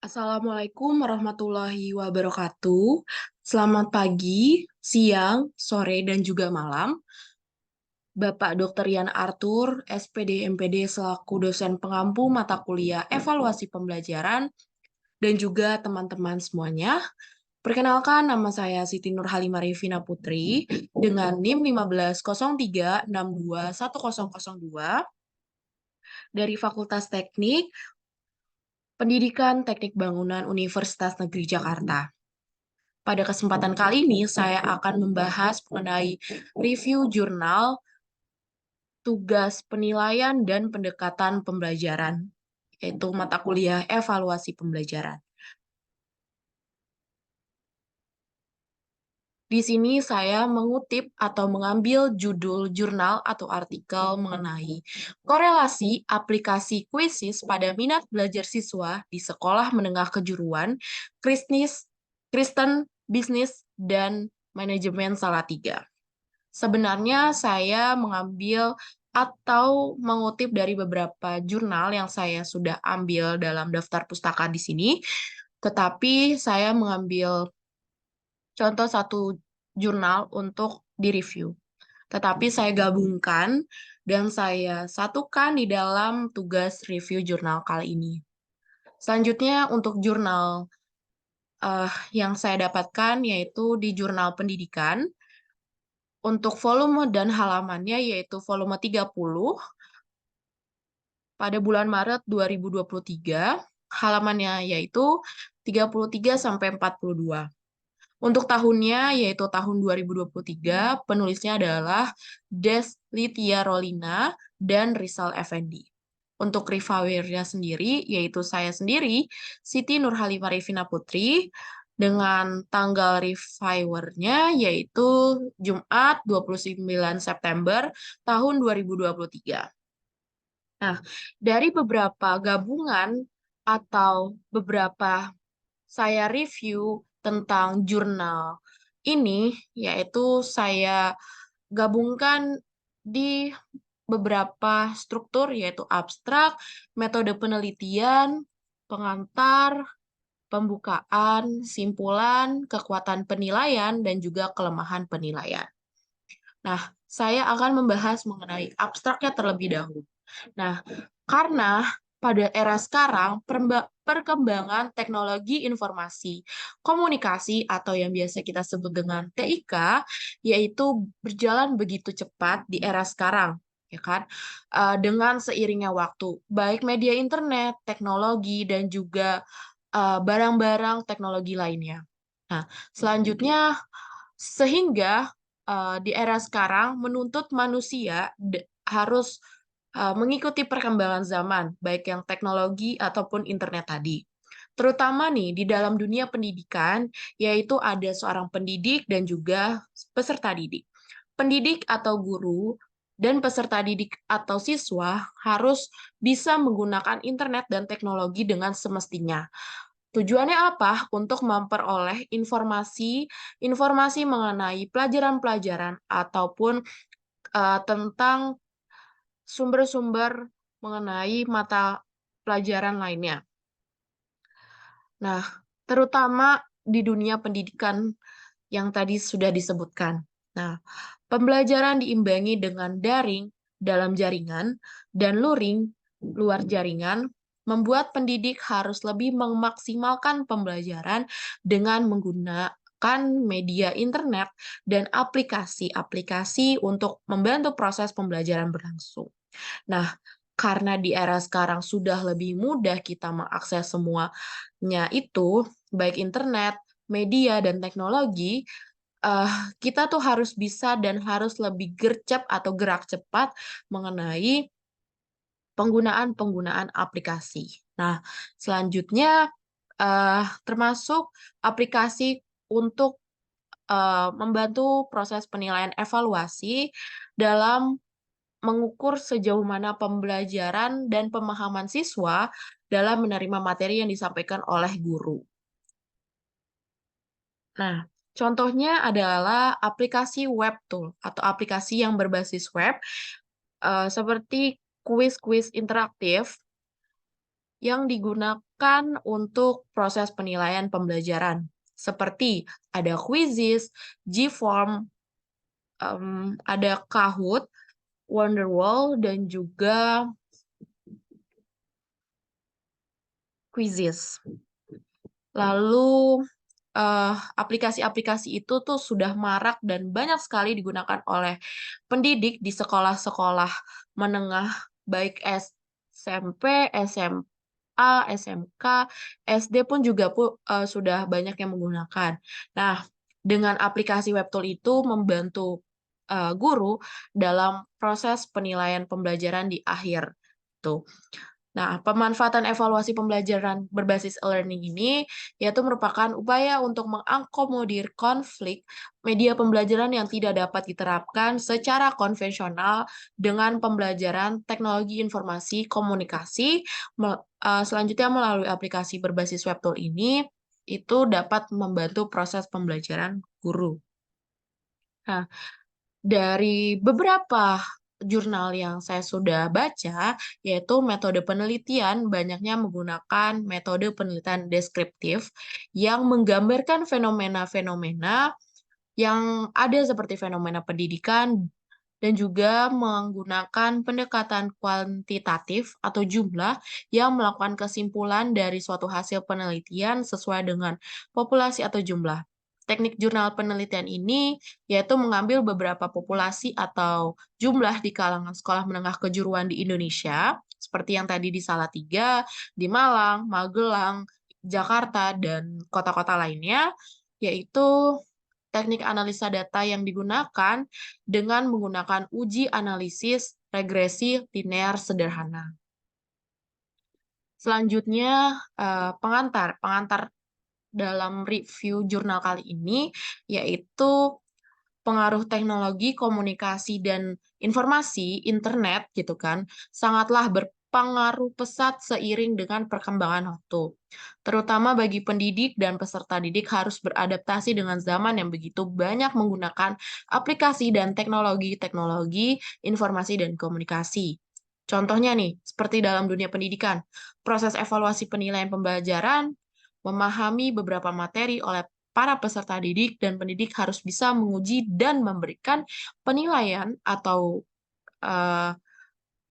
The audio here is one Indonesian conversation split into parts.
Assalamualaikum warahmatullahi wabarakatuh. Selamat pagi, siang, sore, dan juga malam. Bapak Dr. Yan Arthur, SPD MPD selaku dosen pengampu mata kuliah evaluasi pembelajaran, dan juga teman-teman semuanya. Perkenalkan, nama saya Siti Nurhalimah Arifina Putri dengan NIM 1503621002 dari Fakultas Teknik Pendidikan Teknik Bangunan Universitas Negeri Jakarta. Pada kesempatan kali ini, saya akan membahas mengenai review jurnal, tugas penilaian, dan pendekatan pembelajaran, yaitu mata kuliah evaluasi pembelajaran. Di sini saya mengutip atau mengambil judul jurnal atau artikel mengenai korelasi aplikasi kuisis pada minat belajar siswa di sekolah menengah kejuruan, Kristen, Bisnis, dan Manajemen Salatiga. Sebenarnya saya mengambil atau mengutip dari beberapa jurnal yang saya sudah ambil dalam daftar pustaka di sini, tetapi saya mengambil contoh satu jurnal untuk direview. Tetapi saya gabungkan dan saya satukan di dalam tugas review jurnal kali ini. Selanjutnya untuk jurnal yang saya dapatkan yaitu di jurnal pendidikan. Untuk volume dan halamannya yaitu volume 30 pada bulan Maret 2023, halamannya yaitu 33 sampai 42. Untuk tahunnya yaitu tahun 2023, penulisnya adalah Deslithia Rolina dan Rizal Effendi. Untuk reviewernya sendiri, yaitu saya sendiri, Siti Nurhalimah Arifina Putri, dengan tanggal reviewernya yaitu Jumat 29 September tahun 2023. Nah, dari beberapa gabungan atau beberapa saya review tentang jurnal ini, yaitu saya gabungkan di beberapa struktur, yaitu abstrak, metode penelitian, pengantar, pembukaan, simpulan, kekuatan penilaian, dan juga kelemahan penilaian. Nah, saya akan membahas mengenai abstraknya terlebih dahulu. Nah, karena pada era sekarang, perkembangan teknologi informasi komunikasi atau yang biasa kita sebut dengan TIK, yaitu berjalan begitu cepat di era sekarang, ya kan? Dengan seiringnya waktu, baik media internet, teknologi, dan juga barang-barang teknologi lainnya. Nah, selanjutnya, sehingga di era sekarang menuntut manusia harus mengikuti perkembangan zaman, baik yang teknologi ataupun internet tadi. Terutama nih di dalam dunia pendidikan, yaitu ada seorang pendidik dan juga peserta didik. Pendidik atau guru dan peserta didik atau siswa harus bisa menggunakan internet dan teknologi dengan semestinya. Tujuannya apa? Untuk memperoleh informasi mengenai pelajaran-pelajaran ataupun tentang sumber-sumber mengenai mata pelajaran lainnya. Nah, terutama di dunia pendidikan yang tadi sudah disebutkan. Nah, pembelajaran diimbangi dengan daring dalam jaringan dan luring luar jaringan membuat pendidik harus lebih memaksimalkan pembelajaran dengan menggunakan media internet dan aplikasi-aplikasi untuk membantu proses pembelajaran berlangsung. Nah, karena di era sekarang sudah lebih mudah kita mengakses semuanya itu, baik internet, media, dan teknologi, kita tuh harus bisa dan harus lebih gercep atau gerak cepat mengenai penggunaan-penggunaan aplikasi. Nah, selanjutnya termasuk aplikasi untuk membantu proses penilaian evaluasi dalam mengukur sejauh mana pembelajaran dan pemahaman siswa dalam menerima materi yang disampaikan oleh guru. Nah, contohnya adalah aplikasi web tool atau aplikasi yang berbasis web seperti kuis-kuis interaktif yang digunakan untuk proses penilaian pembelajaran. Seperti ada Quizzes, Gform, ada Kahoot, Wonderwall, dan juga Quizzes. Lalu aplikasi-aplikasi itu tuh sudah marak dan banyak sekali digunakan oleh pendidik di sekolah-sekolah menengah, baik SMP, SMA, SMK, SD pun juga sudah banyak yang menggunakan. Nah, dengan aplikasi Webtool itu membantu, guru dalam proses penilaian pembelajaran di akhir, tuh. Nah, pemanfaatan evaluasi pembelajaran berbasis e-learning ini yaitu merupakan upaya untuk mengakomodir konflik media pembelajaran yang tidak dapat diterapkan secara konvensional dengan pembelajaran teknologi informasi komunikasi. Selanjutnya melalui aplikasi berbasis webtool ini, itu dapat membantu proses pembelajaran guru. Nah, dari beberapa jurnal yang saya sudah baca, yaitu metode penelitian banyaknya menggunakan metode penelitian deskriptif yang menggambarkan fenomena-fenomena yang ada seperti fenomena pendidikan dan juga menggunakan pendekatan kuantitatif atau jumlah yang melakukan kesimpulan dari suatu hasil penelitian sesuai dengan populasi atau jumlah. Teknik jurnal penelitian ini yaitu mengambil beberapa populasi atau jumlah di kalangan sekolah menengah kejuruan di Indonesia, seperti yang tadi di Salatiga, di Malang, Magelang, Jakarta, dan kota-kota lainnya, yaitu teknik analisa data yang digunakan dengan menggunakan uji analisis regresi linear sederhana. Selanjutnya, pengantar. Pengantar dalam review jurnal kali ini yaitu pengaruh teknologi komunikasi dan informasi internet gitu kan sangatlah berpengaruh pesat seiring dengan perkembangan waktu. Terutama bagi pendidik dan peserta didik harus beradaptasi dengan zaman yang begitu banyak menggunakan aplikasi dan teknologi-teknologi informasi dan komunikasi. Contohnya nih, seperti dalam dunia pendidikan, proses evaluasi penilaian pembelajaran, memahami beberapa materi oleh para peserta didik dan pendidik harus bisa menguji dan memberikan penilaian atau eh,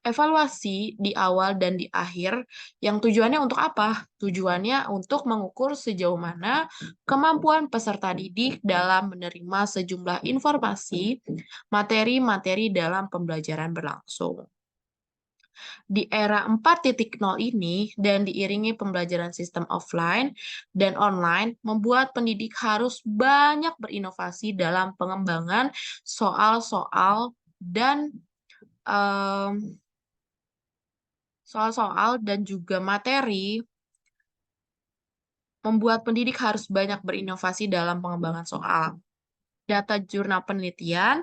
evaluasi di awal dan di akhir yang tujuannya untuk apa? Tujuannya untuk mengukur sejauh mana kemampuan peserta didik dalam menerima sejumlah informasi, materi-materi dalam pembelajaran berlangsung. Di era 4.0 ini dan diiringi pembelajaran sistem offline dan online, membuat pendidik harus banyak berinovasi dalam pengembangan soal-soal dan em, soal-soal dan juga materi, membuat pendidik harus banyak berinovasi dalam pengembangan soal. Data jurnal penelitian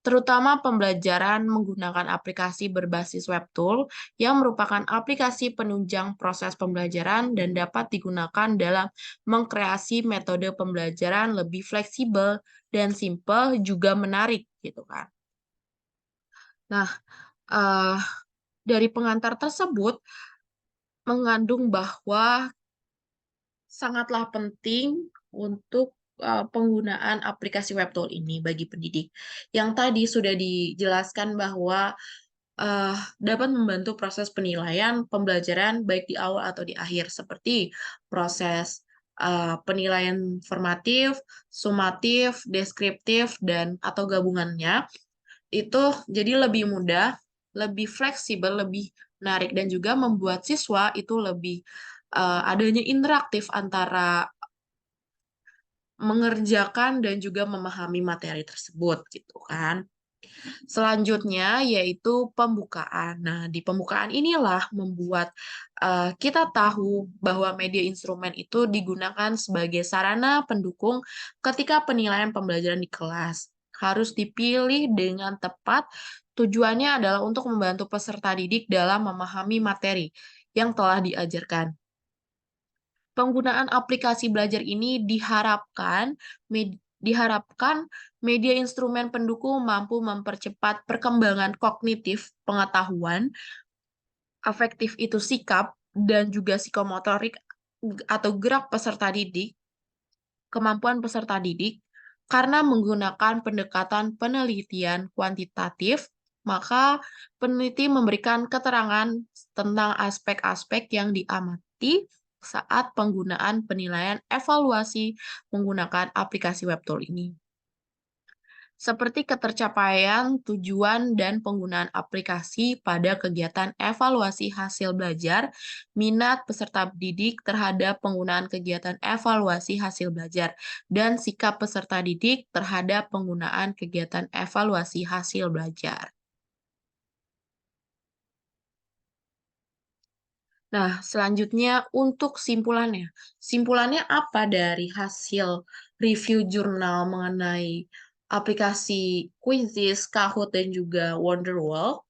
terutama pembelajaran menggunakan aplikasi berbasis webtool yang merupakan aplikasi penunjang proses pembelajaran dan dapat digunakan dalam mengkreasi metode pembelajaran lebih fleksibel dan simpel juga menarik gitu kan. Nah, eh, dari pengantar tersebut mengandung bahwa sangatlah penting untuk penggunaan aplikasi webtool ini bagi pendidik. Yang tadi sudah dijelaskan bahwa dapat membantu proses penilaian pembelajaran baik di awal atau di akhir, seperti proses penilaian formatif, sumatif, deskriptif, dan atau gabungannya. Itu jadi lebih mudah, lebih fleksibel, lebih menarik, dan juga membuat siswa itu lebih adanya interaktif antara mengerjakan dan juga memahami materi tersebut gitu kan. Selanjutnya yaitu pembukaan. Nah, di pembukaan inilah membuat kita tahu bahwa media instrumen itu digunakan sebagai sarana pendukung ketika penilaian pembelajaran di kelas. Harus dipilih dengan tepat. Tujuannya adalah untuk membantu peserta didik dalam memahami materi yang telah diajarkan. Penggunaan aplikasi belajar ini diharapkan media instrumen pendukung mampu mempercepat perkembangan kognitif pengetahuan, afektif itu sikap, dan juga psikomotorik atau gerak peserta didik, kemampuan peserta didik, karena menggunakan pendekatan penelitian kuantitatif, maka peneliti memberikan keterangan tentang aspek-aspek yang diamati saat penggunaan penilaian evaluasi menggunakan aplikasi web tool ini, seperti ketercapaian tujuan dan penggunaan aplikasi pada kegiatan evaluasi hasil belajar, minat peserta didik terhadap penggunaan kegiatan evaluasi hasil belajar, dan sikap peserta didik terhadap penggunaan kegiatan evaluasi hasil belajar. Nah, selanjutnya untuk simpulannya. Simpulannya apa dari hasil review jurnal mengenai aplikasi Quizzes, Kahoot, dan juga Wonderwall?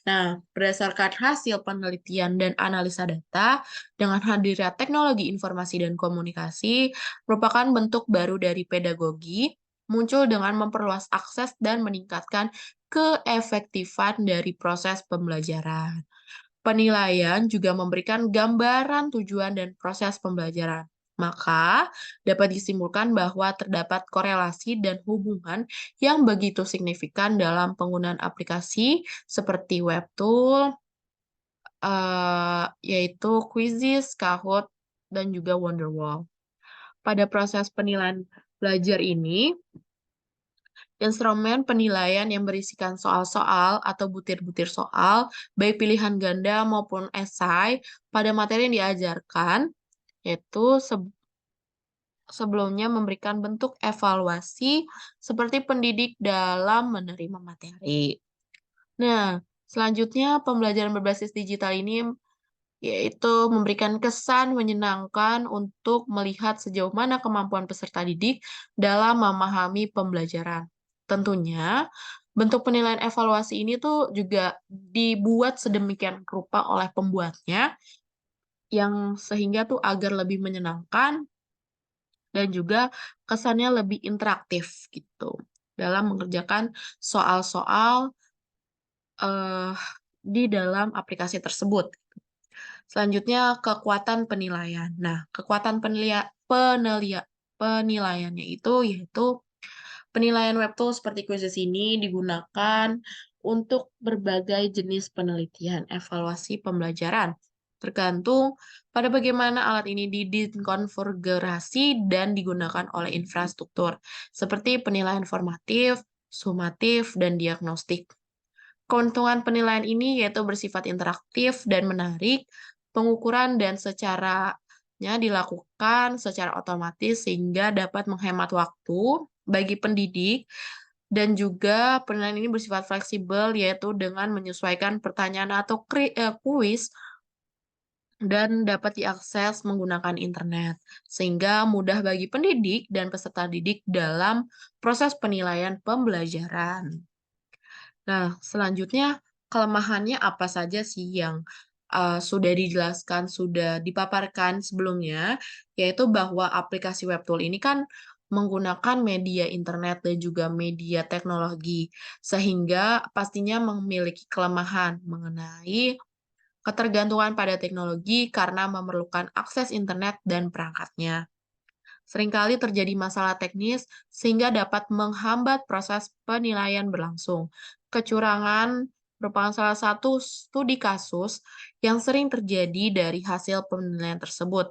Nah, berdasarkan hasil penelitian dan analisa data, dengan hadirnya teknologi informasi dan komunikasi merupakan bentuk baru dari pedagogi, muncul dengan memperluas akses dan meningkatkan keefektifan dari proses pembelajaran. Penilaian juga memberikan gambaran tujuan dan proses pembelajaran. Maka, dapat disimpulkan bahwa terdapat korelasi dan hubungan yang begitu signifikan dalam penggunaan aplikasi seperti Webtool, yaitu Quizzes, Kahoot, dan juga Wonderwall. Pada proses penilaian belajar ini, instrumen penilaian yang berisikan soal-soal atau butir-butir soal, baik pilihan ganda maupun esai, pada materi yang diajarkan, yaitu sebelumnya memberikan bentuk evaluasi seperti pendidik dalam menerima materi. Nah, selanjutnya pembelajaran berbasis digital ini yaitu memberikan kesan menyenangkan untuk melihat sejauh mana kemampuan peserta didik dalam memahami pembelajaran. Tentunya, bentuk penilaian evaluasi ini tuh juga dibuat sedemikian rupa oleh pembuatnya, yang sehingga tuh agar lebih menyenangkan dan juga kesannya lebih interaktif gitu dalam mengerjakan soal-soal eh, di dalam aplikasi tersebut. Selanjutnya, kekuatan penilaian. Nah, kekuatan penilaiannya itu yaitu penilaian web tool seperti Quizzes ini digunakan untuk berbagai jenis penelitian evaluasi pembelajaran, tergantung pada bagaimana alat ini dikonfigurasi dan digunakan oleh infrastruktur, seperti penilaian formatif, sumatif, dan diagnostik. Keuntungan penilaian ini yaitu bersifat interaktif dan menarik, pengukuran dan secaranya dilakukan secara otomatis sehingga dapat menghemat waktu bagi pendidik, dan juga penilaian ini bersifat fleksibel yaitu dengan menyesuaikan pertanyaan atau kuis dan dapat diakses menggunakan internet, sehingga mudah bagi pendidik dan peserta didik dalam proses penilaian pembelajaran. Nah, selanjutnya kelemahannya apa saja sih yang sudah dijelaskan, sudah dipaparkan sebelumnya, yaitu bahwa aplikasi Webtool ini kan menggunakan media internet dan juga media teknologi, sehingga pastinya memiliki kelemahan mengenai ketergantungan pada teknologi karena memerlukan akses internet dan perangkatnya. Seringkali terjadi masalah teknis sehingga dapat menghambat proses penilaian berlangsung. Kecurangan merupakan salah satu studi kasus yang sering terjadi dari hasil penilaian tersebut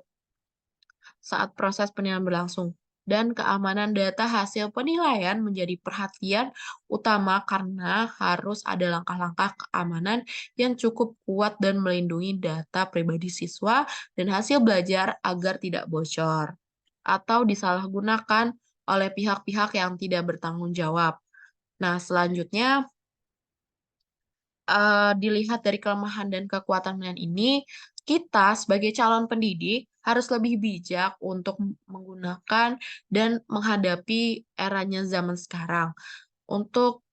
saat proses penilaian berlangsung. Dan keamanan data hasil penilaian menjadi perhatian utama karena harus ada langkah-langkah keamanan yang cukup kuat dan melindungi data pribadi siswa dan hasil belajar agar tidak bocor atau disalahgunakan oleh pihak-pihak yang tidak bertanggung jawab. Nah, selanjutnya dilihat dari kelemahan dan kekuatan penilaian ini, kita sebagai calon pendidik harus lebih bijak untuk menggunakan dan menghadapi eranya zaman sekarang. Untuk,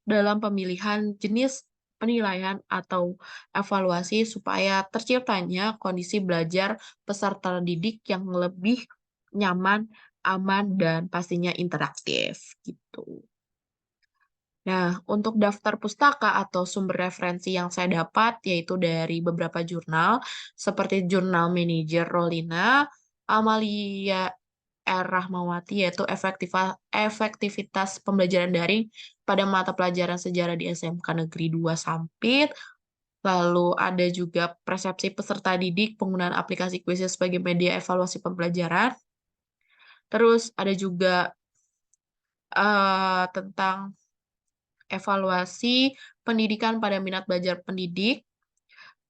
dalam pemilihan jenis penilaian atau evaluasi supaya terciptanya kondisi belajar peserta didik yang lebih nyaman, aman, dan pastinya interaktif, gitu. Nah, untuk daftar pustaka atau sumber referensi yang saya dapat yaitu dari beberapa jurnal seperti Jurnal Manajer Rollina, Amalia R. Rahmawati yaitu efektivitas pembelajaran daring pada mata pelajaran sejarah di SMK Negeri 2 Sampit. Lalu ada juga persepsi peserta didik penggunaan aplikasi kuisis sebagai media evaluasi pembelajaran. Terus ada juga tentang evaluasi pendidikan pada minat belajar pendidik,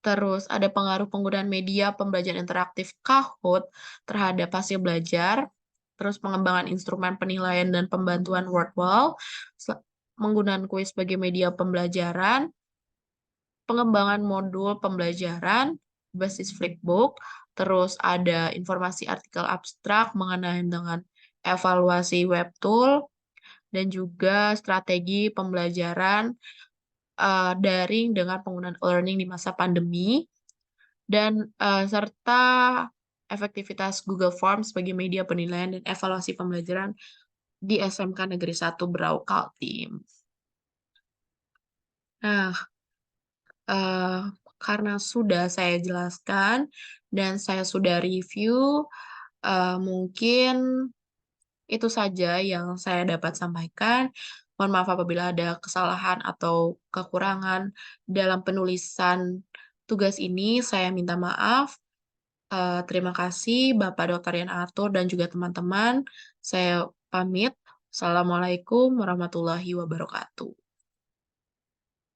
terus ada pengaruh penggunaan media pembelajaran interaktif Kahoot terhadap hasil belajar, terus pengembangan instrumen penilaian dan pembantuan Wordwall, penggunaan kuis sebagai media pembelajaran, pengembangan modul pembelajaran berbasis Flipbook, terus ada informasi artikel abstrak mengenai dengan evaluasi web tool, dan juga strategi pembelajaran daring dengan penggunaan e-learning di masa pandemi, dan serta efektivitas Google Forms sebagai media penilaian dan evaluasi pembelajaran di SMK Negeri 1 Berau Kaltim. Nah, eee, karena sudah saya jelaskan dan saya sudah review, mungkin itu saja yang saya dapat sampaikan. Mohon maaf apabila ada kesalahan atau kekurangan dalam penulisan tugas ini, saya minta maaf. Terima kasih Bapak Dr. Yan Arthur dan juga teman-teman. Saya pamit. Assalamualaikum warahmatullahi wabarakatuh.